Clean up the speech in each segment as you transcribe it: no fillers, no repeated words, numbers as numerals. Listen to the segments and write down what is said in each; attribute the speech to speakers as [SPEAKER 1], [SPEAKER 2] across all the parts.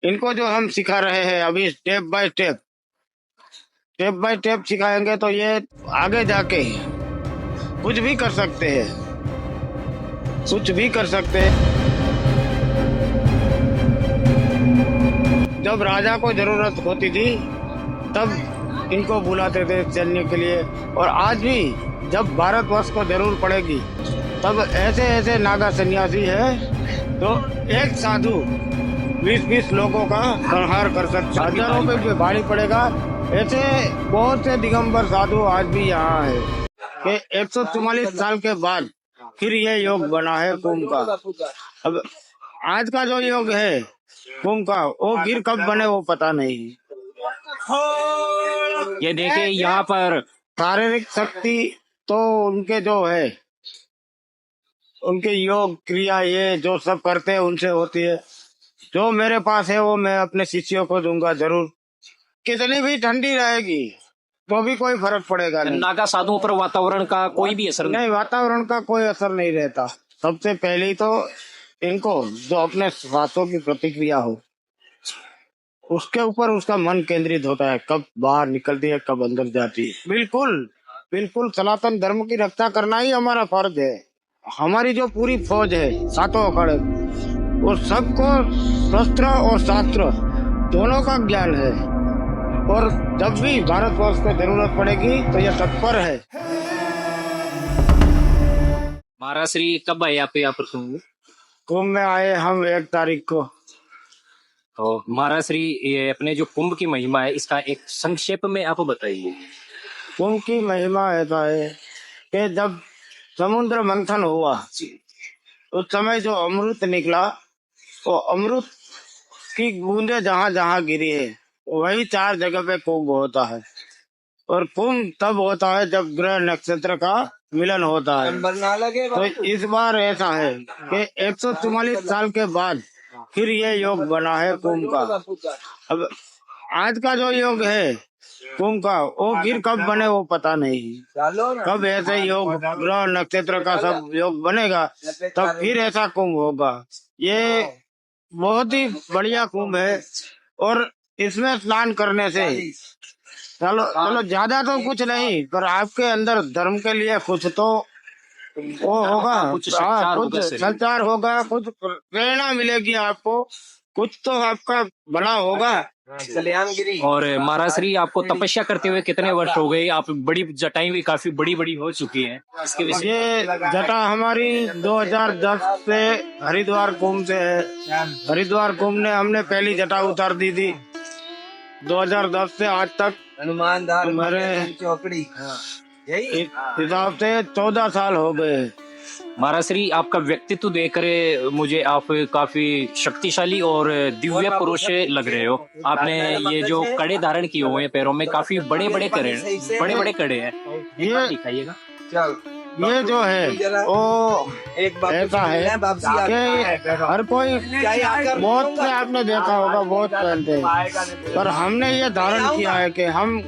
[SPEAKER 1] इनको जो हम सिखा रहे हैं अभी स्टेप बाय स्टेप सिखाएंगे तो ये आगे जाके कुछ भी कर सकते हैं, कुछ भी कर सकते हैं। जब राजा को जरूरत होती थी तब इनको बुलाते थे चलने के लिए, और आज भी जब भारतवर्ष को जरूर पड़ेगी तब ऐसे ऐसे नागा सन्यासी है तो एक साधु 20-20 लोगों का संहार कर सकता, हजारों पे भी भारी पड़ेगा। ऐसे बहुत से दिगंबर साधु आज भी यहाँ है कि 144 साल के बाद फिर ये योग बना है कुंभ का। अब आज का जो योग है कुंभ का, वो फिर कब बने वो पता नहीं।
[SPEAKER 2] ये देखिए यहाँ पर
[SPEAKER 1] शारीरिक शक्ति तो उनके जो है, उनके योग क्रिया ये जो सब करते हैं उनसे होती है। जो मेरे पास है वो मैं अपने शिष्यों को दूंगा जरूर। कितनी भी ठंडी रहेगी तो भी कोई फर्क पड़ेगा नहीं।
[SPEAKER 2] नागा साधुओं पर वातावरण का कोई भी असर
[SPEAKER 1] नहीं, वातावरण का कोई असर नहीं रहता। सबसे पहले तो इनको जो अपने श्वासों की प्रतिक्रिया हो उसके ऊपर उसका मन केंद्रित होता है, कब बाहर निकलती है कब अंदर जाती है। बिल्कुल बिल्कुल सनातन धर्म की रक्षा करना ही हमारा फर्ज है। हमारी जो पूरी फौज है सातों अखाड़े, वो सबको शस्त्र और शास्त्र दोनों का ज्ञान है, और जब भी भारतवर्ष को जरूरत पड़ेगी तो यह तत्पर है।
[SPEAKER 2] महाराज श्री कब आए आप यहाँ पर
[SPEAKER 1] कुंभ में आए हम 1 तारीख को।
[SPEAKER 2] तो महाराज श्री ये अपने जो कुंभ की महिमा है इसका एक संक्षेप में आप बताइए।
[SPEAKER 1] कुंभ की महिमा ऐसा है कि जब समुद्र मंथन हुआ उस समय जो अमृत निकला, वो अमृत की बूंदे जहाँ जहाँ गिरी है वही 4 जगह पे कुंभ होता है। और कुंभ तब होता है जब ग्रह नक्षत्र का मिलन होता है। तो इस बार ऐसा है कि 144 साल के बाद फिर ये योग बना है कुंभ का। अब आज का जो योग है कुंभ का, वो फिर कब बने वो पता नहीं। कब ऐसे योग ग्रह नक्षत्र का सब योग बनेगा तब फिर ऐसा कुंभ होगा। ये बहुत ही बढ़िया कुंभ है, और इसमें स्नान करने से चलो चलो ज्यादा तो कुछ नहीं, पर आपके अंदर धर्म के लिए कुछ तो वो होगा, कुछ संचार होगा, कुछ प्रेरणा मिलेगी आपको, कुछ तो आपका भला होगा।
[SPEAKER 2] और महाराज श्री आपको तपस्या करते हुए कितने वर्ष हो गए? आप बड़ी जटाएं भी काफी बड़ी बड़ी हो चुकी हैं, इसके विषय।
[SPEAKER 1] ये जटा हमारी 2010 से हरिद्वार कुंभ से है। हरिद्वार कुंभ ने हमने पहली जटा उतार दी थी। 2010 से आज तक मेरे हिसाब से 14 साल हो गए।
[SPEAKER 2] महाराज श्री आपका व्यक्तित्व देखकर मुझे आप काफी शक्तिशाली और दिव्य पुरुष लग रहे हो। आपने ये जो कड़े धारण किए हुए हैं पैरों में, काफी बड़े बड़े कड़े हैं। ये दिखाइएगा।
[SPEAKER 1] ये जो है वो ऐसा है कि हर कोई, बहुत से आपने देखा होगा बहुत पहनते हैं, पर हमने ये धारण किया है कि हम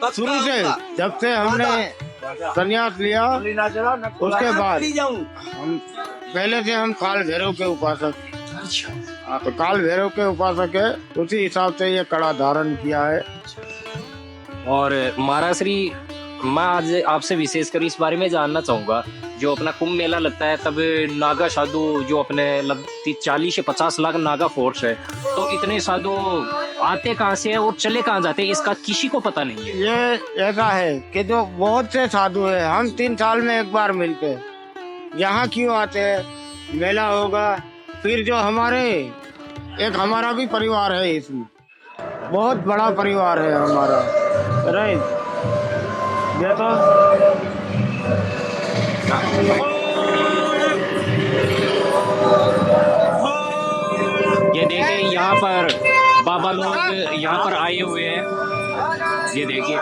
[SPEAKER 1] शुरू से जब से हमने संन्यास लिया उसके बाद हम पहले से हम काल भैरव के उपासक। तो काल भैरव के उपासक है, उसी हिसाब से ये कड़ा धारण किया है।
[SPEAKER 2] और महाराज श्री मैं आज आपसे विशेषकर इस बारे में जानना चाहूंगा, जो अपना कुंभ मेला लगता है तब नागा साधु जो अपने 40 से 50 लाख नागा फोर्स है, तो इतने साधु आते कहाँ से है और चले कहाँ जाते हैं इसका किसी को पता नहीं है।
[SPEAKER 1] ये ऐसा है कि जो बहुत से साधु है, हम 3 साल में एक बार मिलते हैं। यहाँ क्यों आते हैं? मेला होगा, फिर जो हमारा भी परिवार है, इसमें बहुत बड़ा परिवार है हमारा। राइट, ये तो
[SPEAKER 2] ये देखिए यहाँ पर बाबा लोग यहाँ पर आए हुए हैं। ये देखिए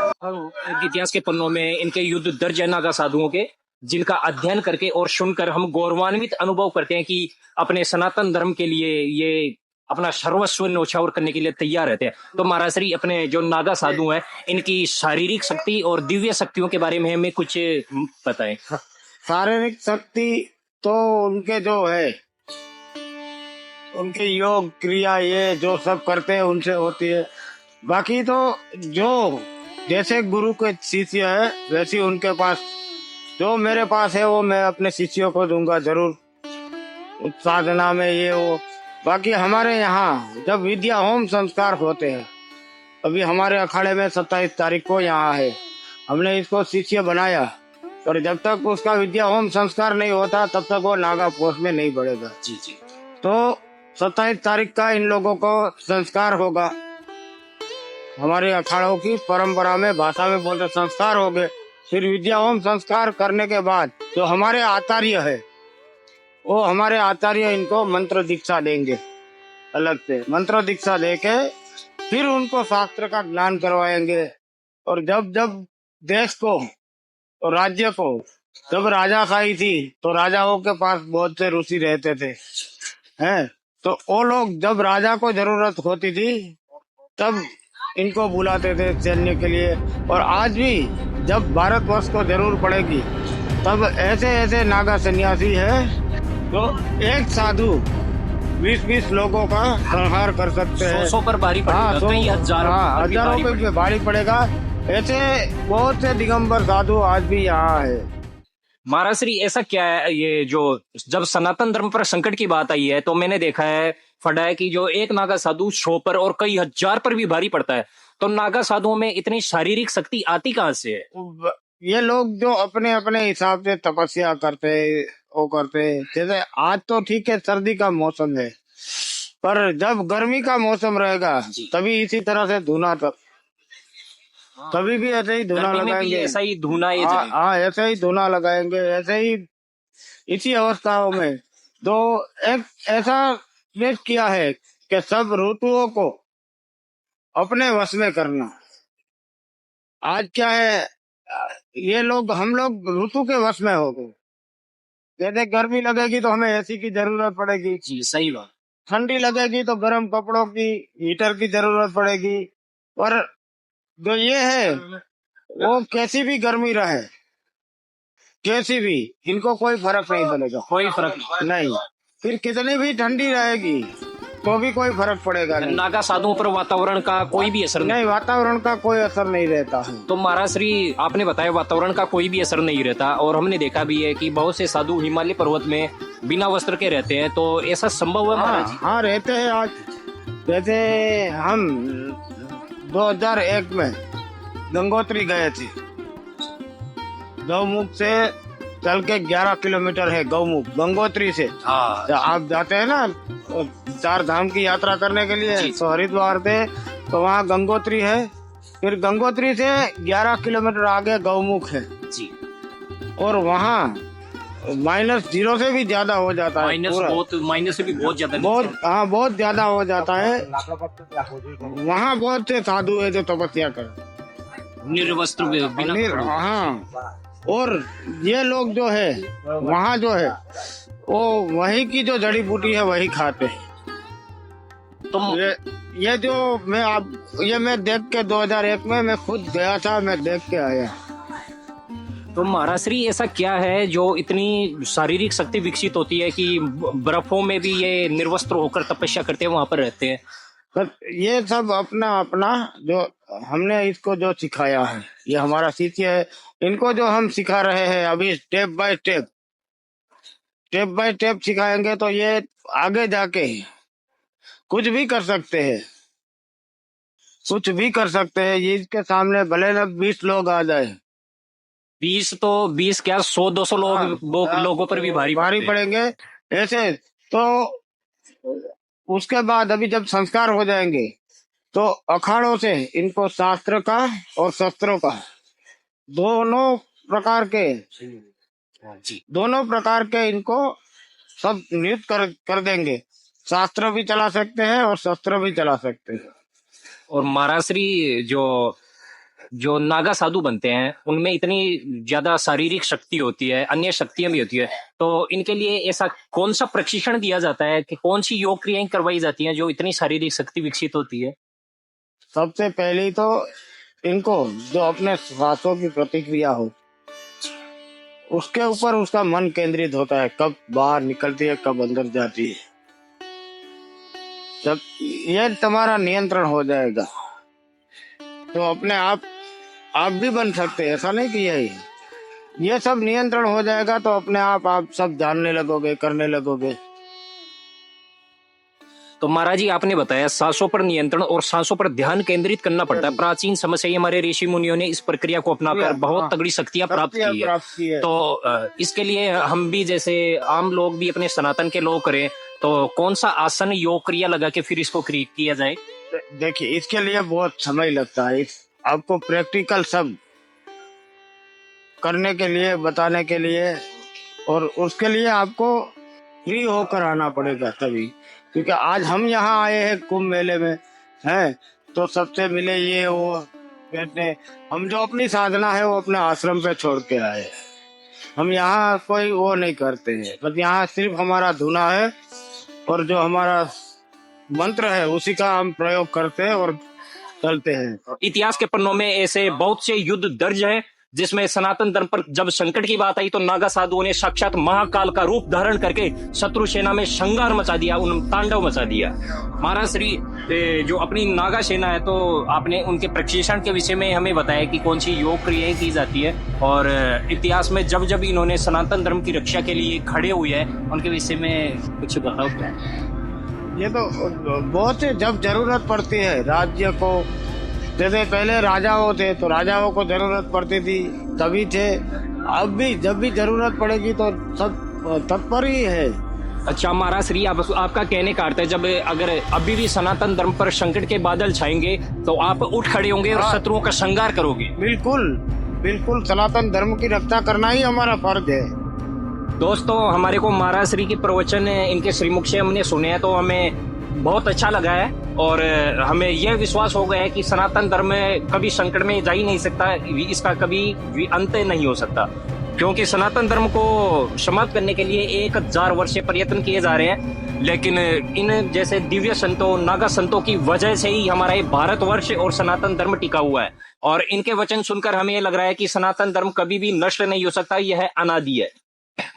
[SPEAKER 2] इतिहास के पन्नों में इनके युद्ध दर्ज है नागा साधुओं के, जिनका अध्ययन करके और सुनकर हम गौरवान्वित अनुभव करते हैं कि अपने सनातन धर्म के लिए ये अपना सर्वस्व न्यौछावर करने के लिए तैयार रहते हैं। तो महाराज श्री अपने जो नागा साधु हैं इनकी शारीरिक शक्ति और दिव्य शक्तियों के बारे में हमें कुछ बताएं।
[SPEAKER 1] शारीरिक शक्ति तो उनके जो है उनके योग क्रिया ये जो सब करते हैं उनसे होती है। बाकी तो जो जैसे गुरु के शिष्य है वैसी उनके पास जो मेरे पास है वो मैं अपने शिष्यों को दूंगा जरूर, साधना में ये वो। बाकी हमारे यहाँ जब विद्या होम संस्कार होते हैं, अभी हमारे अखाड़े में 27 तारीख को यहाँ है, हमने इसको शिष्य बनाया, और जब तक उसका विद्या होम संस्कार नहीं होता तब तक वो नागा पोस्ट में नहीं बढ़ेगा।
[SPEAKER 2] जी जी।
[SPEAKER 1] तो 27 तारीख का इन लोगों को संस्कार होगा। हमारे अखाड़ों की परंपरा में भाषा में बोलते संस्कार हो गए। फिर विद्या होम संस्कार करने के बाद जो हमारे आचार्य है वो हमारे आचार्य इनको मंत्र दीक्षा देंगे, अलग से मंत्र दीक्षा देके फिर उनको शास्त्र का ज्ञान करवाएंगे। और जब जब देश को और राज्य को जब राजाशाही थी तो राजाओं के पास बहुत से ऋषि रहते थे, हैं, तो वो लोग जब राजा को जरूरत होती थी तब इनको बुलाते थे सैन्य के लिए। और आज भी जब भारतवर्ष को जरूर पड़ेगी तब ऐसे ऐसे नागा सन्यासी है तो एक साधु 20-20 लोगों का संहार कर सकते हैं।
[SPEAKER 2] 100 पर भारी पड़ेगा, कई
[SPEAKER 1] हजारों पे भारी पड़ेगा। ऐसे बहुत से दिगंबर साधु आज भी यहाँ है।
[SPEAKER 2] महाराज श्री ऐसा क्या है ये जो जब सनातन धर्म पर संकट की बात आई है तो मैंने देखा है फड़ा है कि जो एक नागा साधु 100 पर और कई हजार पर भी भारी पड़ता है, तो नागा साधुओं में इतनी शारीरिक शक्ति आती कहाँ से है?
[SPEAKER 1] ये लोग जो अपने अपने हिसाब से तपस्या करते वो करते, जैसे आज तो ठीक है सर्दी का मौसम है, पर जब गर्मी का मौसम रहेगा तभी इसी तरह से धुना कभी भी ऐसे ही धुना लगाएंगे,
[SPEAKER 2] ऐसा ही धुना
[SPEAKER 1] हाँ ऐसे ही धुना लगाएंगे, ऐसे ही इसी अवस्थाओं में। तो एक ऐसा पेश किया है कि सब ऋतुओं को अपने वश में करना। आज क्या है, ये लोग हम लोग ऋतु के वश में हो गए। जैसे गर्मी लगेगी तो हमें एसी की जरूरत पड़ेगी,
[SPEAKER 2] जी सही बात।
[SPEAKER 1] ठंडी लगेगी तो गर्म कपड़ों की हीटर की जरूरत पड़ेगी। और जो ये है वो कैसी भी गर्मी रहे, कैसी भी, इनको कोई फर्क नहीं पड़ेगा,
[SPEAKER 2] कोई फर्क
[SPEAKER 1] नहीं। फिर कितनी भी ठंडी रहेगी तो भी कोई फर्क पड़ेगा नहीं।
[SPEAKER 2] नागा साधुओं पर वातावरण का कोई भी असर
[SPEAKER 1] नहीं, वातावरण का कोई असर नहीं रहता है।
[SPEAKER 2] तो महाराज श्री आपने बताया वातावरण का कोई भी असर नहीं रहता, और हमने देखा भी है कि बहुत से साधु हिमालय पर्वत में बिना वस्त्र के रहते हैं, तो ऐसा संभव है महाराज?
[SPEAKER 1] हाँ रहते हैं। आज जैसे हम 2001 में गंगोत्री गए थे, गौमुख से चल के 11 किलोमीटर है गौमुख गंगोत्री से।
[SPEAKER 2] हाँ,
[SPEAKER 1] आप जाते हैं ना 4 धाम की यात्रा करने के लिए, तो हरिद्वार से तो वहाँ गंगोत्री है, फिर गंगोत्री से 11 किलोमीटर आगे गौमुख है
[SPEAKER 2] जी।
[SPEAKER 1] और वहाँ -0 से भी ज्यादा हो जाता है,
[SPEAKER 2] माइनस से भी बहुत ज्यादा,
[SPEAKER 1] बहुत ज्यादा हो जाता है। वहाँ बहुत से साधु है जो तपस्या कर
[SPEAKER 2] निर्वस्त्र बिना।
[SPEAKER 1] हाँ, और ये लोग जो है वहाँ जो है वो वही की जो जड़ी बूटी है वही खाते हैं।
[SPEAKER 2] तो
[SPEAKER 1] ये जो मैं देख के 2001 में मैं खुद गया था, मैं देख के आया।
[SPEAKER 2] तो महाराज श्री ऐसा क्या है जो इतनी शारीरिक शक्ति विकसित होती है कि बर्फों में भी ये निर्वस्त्र होकर तपस्या करते हैं, वहां पर रहते हैं?
[SPEAKER 1] ये सब अपना अपना जो हमने इसको जो सिखाया है, ये हमारा शिष्य है, इनको जो हम सिखा रहे हैं अभी स्टेप बाय स्टेप सिखाएंगे तो ये आगे जाके कुछ भी कर सकते हैं, कुछ भी कर सकते हैं। ये इसके सामने भले न 20 लोग आ जाए,
[SPEAKER 2] 20 क्या 100-200 लोगों पर भी भारी
[SPEAKER 1] पड़ेंगे ऐसे। तो उसके बाद अभी जब संस्कार हो जाएंगे तो अखाड़ों से इनको शास्त्र का और शस्त्रों का दोनों प्रकार के इनको सब नियुक्त कर देंगे। शास्त्र भी चला सकते हैं और शस्त्र भी चला सकते हैं।
[SPEAKER 2] और महाराज श्री जो नागा साधु बनते हैं उनमें इतनी ज्यादा शारीरिक शक्ति होती है, अन्य शक्तियां भी होती है, तो इनके लिए ऐसा कौन सा प्रशिक्षण दिया जाता है कि कौन सी योग क्रियाएं करवाई जाती हैं जो इतनी शारीरिक शक्ति विकसित होती है?
[SPEAKER 1] सबसे पहले तो इनको जो अपने श्वासों की प्रतिक्रिया हो उसके ऊपर उसका मन केंद्रित होता है, कब बाहर निकलती है कब अंदर जाती है। जब ये तुम्हारा नियंत्रण हो जाएगा तो अपने आप भी बन सकते हैं। ऐसा नहीं कि ये सब नियंत्रण हो जाएगा तो अपने आप सब जानने लगोगे, करने लगोगे।
[SPEAKER 2] तो महाराज जी आपने बताया सांसों पर नियंत्रण और सांसों पर ध्यान केंद्रित करना पड़ता है। प्राचीन समय से ही हमारे ऋषि मुनियों ने इस प्रक्रिया को अपनाकर बहुत तगड़ी शक्तियां प्राप्त की है। तो इसके लिए हम भी जैसे आम लोग भी अपने सनातन के लोग करें तो कौन सा आसन योग क्रिया लगा के फिर इसको किया जाए?
[SPEAKER 1] देखिए इसके लिए बहुत समय लगता है। आपको प्रैक्टिकल सब करने के लिए, बताने के लिए, और उसके लिए आपको फ्री होकर आना पड़ेगा तभी। क्योंकि आज हम यहाँ आए हैं कुंभ मेले में हैं तो सबसे मिले ये वो कहते, हम जो अपनी साधना है वो अपने आश्रम पे छोड़ के आए हैं। हम यहाँ कोई वो नहीं करते हैं, बस यहाँ सिर्फ हमारा धुना है और जो हमारा मंत्र है उसी का हम प्रयोग करते हैं और चलते हैं।
[SPEAKER 2] इतिहास के पन्नों में ऐसे बहुत से युद्ध दर्ज है जिसमें सनातन धर्म पर जब संकट की बात आई तो नागा साधुओं ने साक्षात महाकाल का रूप धारण करके शत्रु सेना में संघार मचा दिया, उन तांडव मचा दिया। महाराज श्री जो अपनी नागा सेना है तो आपने उनके प्रशिक्षण के विषय में हमें बताया कि कौन सी योग क्रियाएं की जाती है और इतिहास में जब जब इन्होंने सनातन धर्म की रक्षा के लिए खड़े हुए हैं उनके विषय में कुछ बताओ।
[SPEAKER 1] ये तो बहुत ही जब जरूरत पड़ती है राज्य को, जैसे पहले राजाओं थे तो राजाओं को जरूरत पड़ती थी तभी थे, अब भी जब भी जरूरत पड़ेगी तो सब तत्पर ही है।
[SPEAKER 2] अच्छा महाराज श्री आपका कहने का अर्थ है जब अगर अभी भी सनातन धर्म पर संकट के बादल छाएंगे तो आप उठ खड़े होंगे और शत्रुओं का संहार करोगे?
[SPEAKER 1] बिल्कुल बिल्कुल, सनातन धर्म की रक्षा करना ही हमारा फर्ज है।
[SPEAKER 2] दोस्तों हमारे को महाराज श्री की प्रवचन इनके श्रीमुख से हमने सुने हैं तो हमें बहुत अच्छा लगा है और हमें यह विश्वास हो गया है कि सनातन धर्म कभी संकट में जा ही नहीं सकता, इसका कभी भी अंत नहीं हो सकता, क्योंकि सनातन धर्म को समाप्त करने के लिए 1000 वर्ष से प्रयत्न किए जा रहे हैं। लेकिन इन जैसे दिव्य संतों, नागा संतों की वजह से ही हमारा ये भारतवर्ष और सनातन धर्म टिका हुआ है और इनके वचन सुनकर हमें लग रहा है कि सनातन धर्म कभी भी नष्ट नहीं हो सकता, यह अनादि है।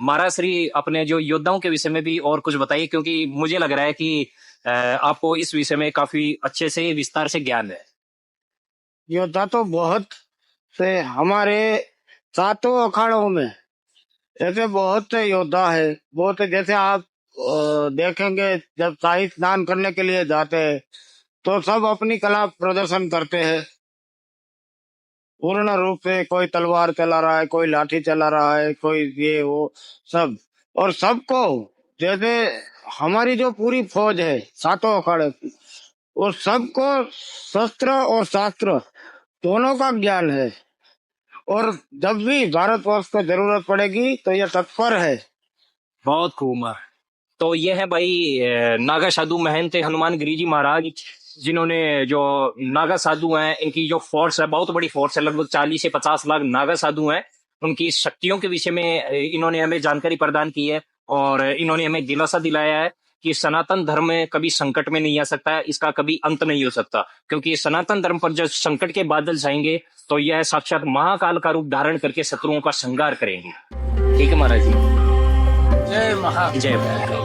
[SPEAKER 2] महाराज श्री अपने जो योद्धाओं के विषय में भी और कुछ बताइए, क्योंकि मुझे लग रहा है कि आपको इस विषय में काफी अच्छे से विस्तार से ज्ञान है।
[SPEAKER 1] योद्धा तो बहुत से हमारे सातों अखाड़ों में ऐसे बहुत से योद्धा है, बहुत से। जैसे आप देखेंगे जब शाही स्नान करने के लिए जाते हैं तो सब अपनी कला प्रदर्शन करते हैं पूर्ण रूप से। कोई तलवार चला रहा है, कोई लाठी चला रहा है, कोई ये वो सब, और सबको जैसे हमारी जो पूरी फौज है सातों अखाड़े की, और सबको शस्त्र और शास्त्र दोनों का ज्ञान है और जब भी भारतवर्ष को जरूरत पड़ेगी तो यह तत्पर है।
[SPEAKER 2] बहुत खूब। तो ये है भाई नागा साधु महंत हनुमान गिरी जी महाराज, जिन्होंने जो नागा साधु हैं इनकी जो फोर्स है बहुत बड़ी फोर्स है, लगभग 40 से 50 लाख नागा साधु हैं। उनकी शक्तियों के विषय में इन्होंने हमें जानकारी प्रदान की है और इन्होंने हमें दिलासा दिलाया है कि सनातन धर्म कभी संकट में नहीं आ सकता, इसका कभी अंत नहीं हो सकता, क्योंकि सनातन धर्म पर जब संकट के बादल छाएंगे तो यह साक्षात महाकाल का रूप धारण करके शत्रुओं का संहार करेंगे। ठीक है महाराज जी,
[SPEAKER 1] जय महा
[SPEAKER 2] जय।